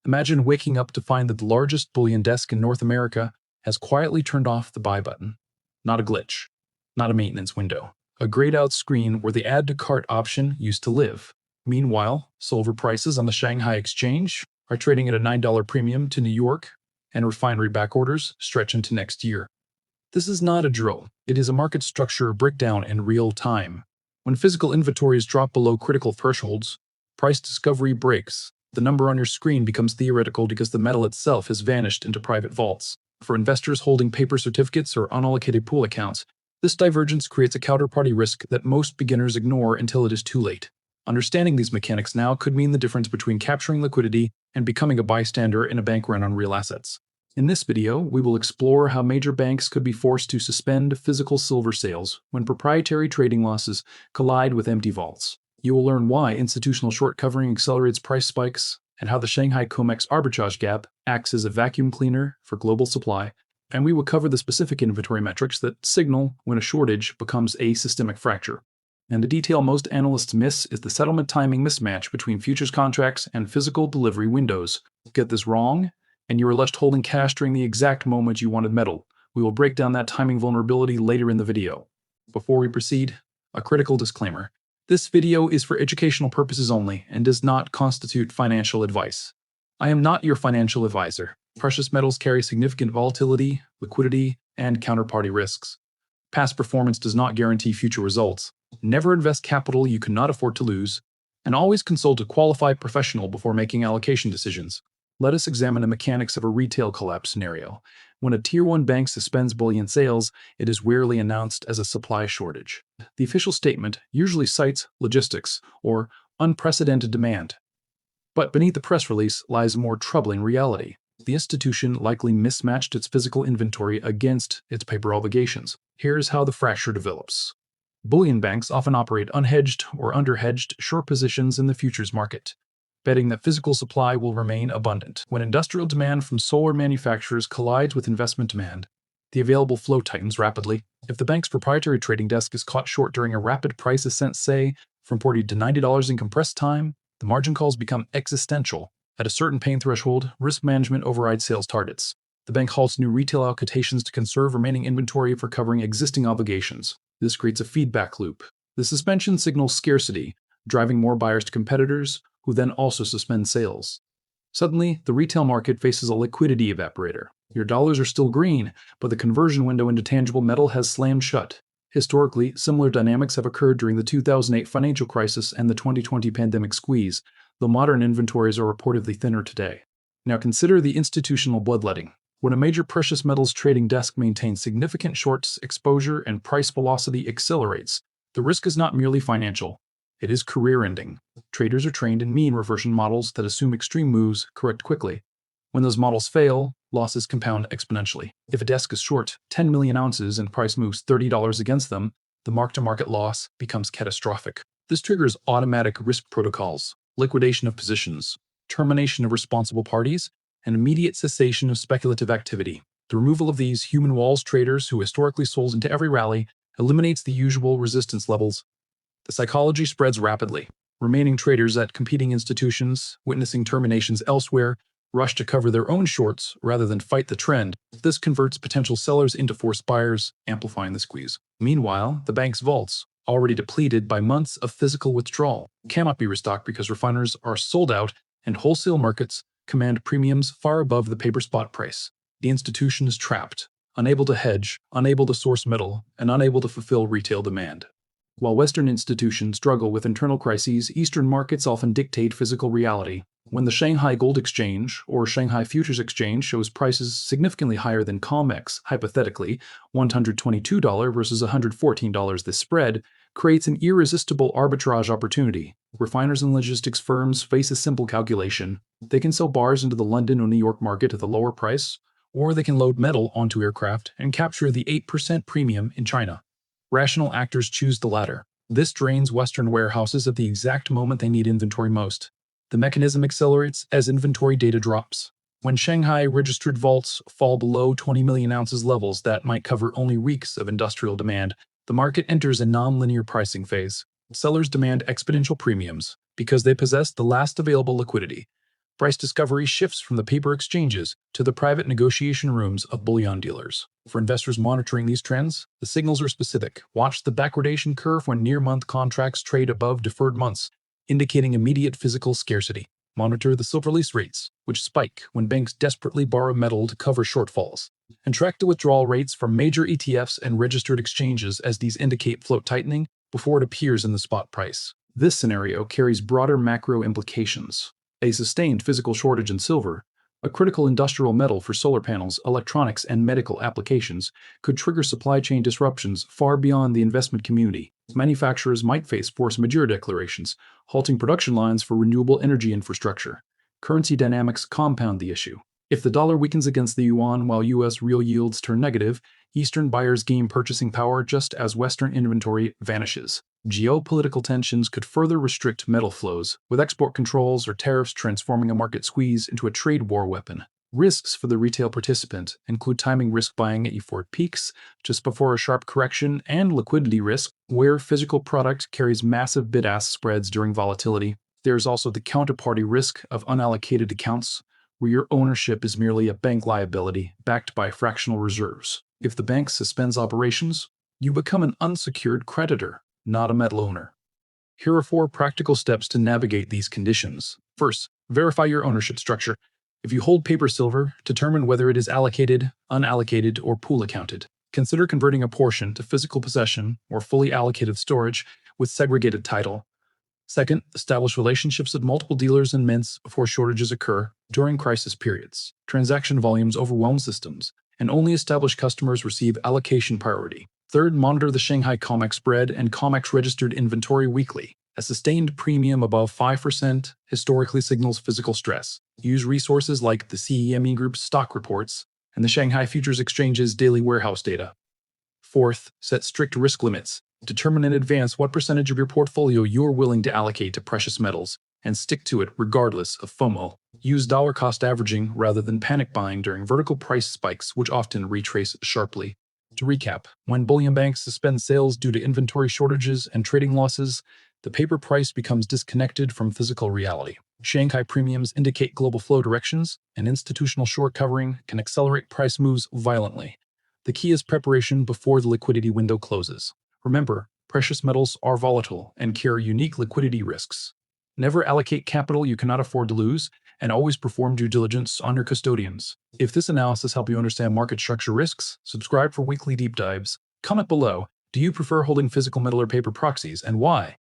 Imagine waking up to find that the largest bullion desk in North America has quietly turned off the buy button. Not a glitch, not a maintenance window, a grayed out screen where the add to cart option used to live. Meanwhile, silver prices on the Shanghai exchange are trading at a $9 premium to New York, and refinery back orders stretch into next year. This is not a drill, it is a market structure breakdown in real time. When physical inventories drop below critical thresholds, price discovery breaks. The number on your screen becomes theoretical because the metal itself has vanished into private vaults. For investors holding paper certificates or unallocated pool accounts, this divergence creates a counterparty risk that most beginners ignore until it is too late. Understanding these mechanics now could mean the difference between capturing liquidity and becoming a bystander in a bank run on real assets. In this video, we will explore how major banks could be forced to suspend physical silver sales when proprietary trading losses collide with empty vaults. You will learn why institutional short covering accelerates price spikes and how the Shanghai COMEX arbitrage gap acts as a vacuum cleaner for global supply, and we will cover the specific inventory metrics that signal when a shortage becomes a systemic fracture. And the detail most analysts miss is the settlement timing mismatch between futures contracts and physical delivery windows. Get this wrong, and you are left holding cash during the exact moment you wanted metal. We will break down that timing vulnerability later in the video. Before we proceed, a critical disclaimer. This video is for educational purposes only and does not constitute financial advice. I am not your financial advisor. Precious metals carry significant volatility, liquidity, and counterparty risks. Past performance does not guarantee future results. Never invest capital you cannot afford to lose, and always consult a qualified professional before making allocation decisions. Let us examine the mechanics of a retail collapse scenario. When a Tier 1 bank suspends bullion sales, it is rarely announced as a supply shortage. The official statement usually cites logistics or unprecedented demand. But beneath the press release lies a more troubling reality. The institution likely mismatched its physical inventory against its paper obligations. Here's how the fracture develops. Bullion banks often operate unhedged or underhedged short positions in the futures market, betting that physical supply will remain abundant. When industrial demand from solar manufacturers collides with investment demand, the available flow tightens rapidly. If the bank's proprietary trading desk is caught short during a rapid price ascent, say, from $40 to $90 in compressed time, the margin calls become existential. At a certain pain threshold, risk management overrides sales targets. The bank halts new retail allocations to conserve remaining inventory for covering existing obligations. This creates a feedback loop. The suspension signals scarcity, driving more buyers to competitors, who then also suspend sales. Suddenly, the retail market faces a liquidity evaporator. Your dollars are still green, but the conversion window into tangible metal has slammed shut. Historically, similar dynamics have occurred during the 2008 financial crisis and the 2020 pandemic squeeze, though modern inventories are reportedly thinner today. Now consider the institutional bloodletting. When a major precious metals trading desk maintains significant shorts exposure and price velocity accelerates, the risk is not merely financial. It is career-ending. Traders are trained in mean reversion models that assume extreme moves correct quickly. When those models fail, losses compound exponentially. If a desk is short 10 million ounces and price moves $30 against them, the mark-to-market loss becomes catastrophic. This triggers automatic risk protocols, liquidation of positions, termination of responsible parties, and immediate cessation of speculative activity. The removal of these human walls traders who historically sold into every rally eliminates the usual resistance levels. The psychology spreads rapidly. Remaining traders at competing institutions, witnessing terminations elsewhere, rush to cover their own shorts rather than fight the trend. This converts potential sellers into forced buyers, amplifying the squeeze. Meanwhile, the bank's vaults, already depleted by months of physical withdrawal, cannot be restocked because refiners are sold out and wholesale markets command premiums far above the paper spot price. The institution is trapped, unable to hedge, unable to source metal, and unable to fulfill retail demand. While Western institutions struggle with internal crises, Eastern markets often dictate physical reality. When the Shanghai Gold Exchange or Shanghai Futures Exchange shows prices significantly higher than COMEX, hypothetically, $122 versus $114, this spread creates an irresistible arbitrage opportunity. Refiners and logistics firms face a simple calculation. They can sell bars into the London or New York market at the lower price, or they can load metal onto aircraft and capture the 8% premium in China. Rational actors choose the latter. This drains Western warehouses at the exact moment they need inventory most. The mechanism accelerates as inventory data drops. When Shanghai registered vaults fall below 20 million ounces levels that might cover only weeks of industrial demand, the market enters a non-linear pricing phase. Sellers demand exponential premiums because they possess the last available liquidity. Price discovery shifts from the paper exchanges to the private negotiation rooms of bullion dealers. For investors monitoring these trends, the signals are specific. Watch the backwardation curve when near-month contracts trade above deferred months, indicating immediate physical scarcity. Monitor the silver lease rates, which spike when banks desperately borrow metal to cover shortfalls. And track the withdrawal rates from major ETFs and registered exchanges, as these indicate float tightening before it appears in the spot price. This scenario carries broader macro implications. A sustained physical shortage in silver, a critical industrial metal for solar panels, electronics, and medical applications, could trigger supply chain disruptions far beyond the investment community. Manufacturers might face force majeure declarations, halting production lines for renewable energy infrastructure. Currency dynamics compound the issue. If the dollar weakens against the yuan while U.S. real yields turn negative, Eastern buyers gain purchasing power just as Western inventory vanishes. Geopolitical tensions could further restrict metal flows, with export controls or tariffs transforming a market squeeze into a trade war weapon. Risks for the retail participant include timing risk buying at euphoric peaks just before a sharp correction, and liquidity risk, where physical product carries massive bid-ask spreads during volatility. There is also the counterparty risk of unallocated accounts, where your ownership is merely a bank liability backed by fractional reserves. If the bank suspends operations, you become an unsecured creditor, not a metal owner. Here are 4 practical steps to navigate these conditions. First, verify your ownership structure. If you hold paper silver, determine whether it is allocated, unallocated, or pool accounted. Consider converting a portion to physical possession or fully allocated storage with segregated title. Second, establish relationships with multiple dealers and mints before shortages occur during crisis periods. Transaction volumes overwhelm systems, and only established customers receive allocation priority. Third, monitor the Shanghai COMEX spread and COMEX registered inventory weekly. A sustained premium above 5% historically signals physical stress. Use resources like the CEME Group's stock reports and the Shanghai Futures Exchange's daily warehouse data. Fourth, set strict risk limits. Determine in advance what percentage of your portfolio you're willing to allocate to precious metals, and stick to it regardless of FOMO. Use dollar cost averaging rather than panic buying during vertical price spikes, which often retrace sharply. To recap, when bullion banks suspend sales due to inventory shortages and trading losses, the paper price becomes disconnected from physical reality. Shanghai premiums indicate global flow directions, and institutional short covering can accelerate price moves violently. The key is preparation before the liquidity window closes. Remember, precious metals are volatile and carry unique liquidity risks. Never allocate capital you cannot afford to lose, and always perform due diligence on your custodians. If this analysis helped you understand market structure risks, subscribe for weekly deep dives. Comment below, do you prefer holding physical metal or paper proxies, and why?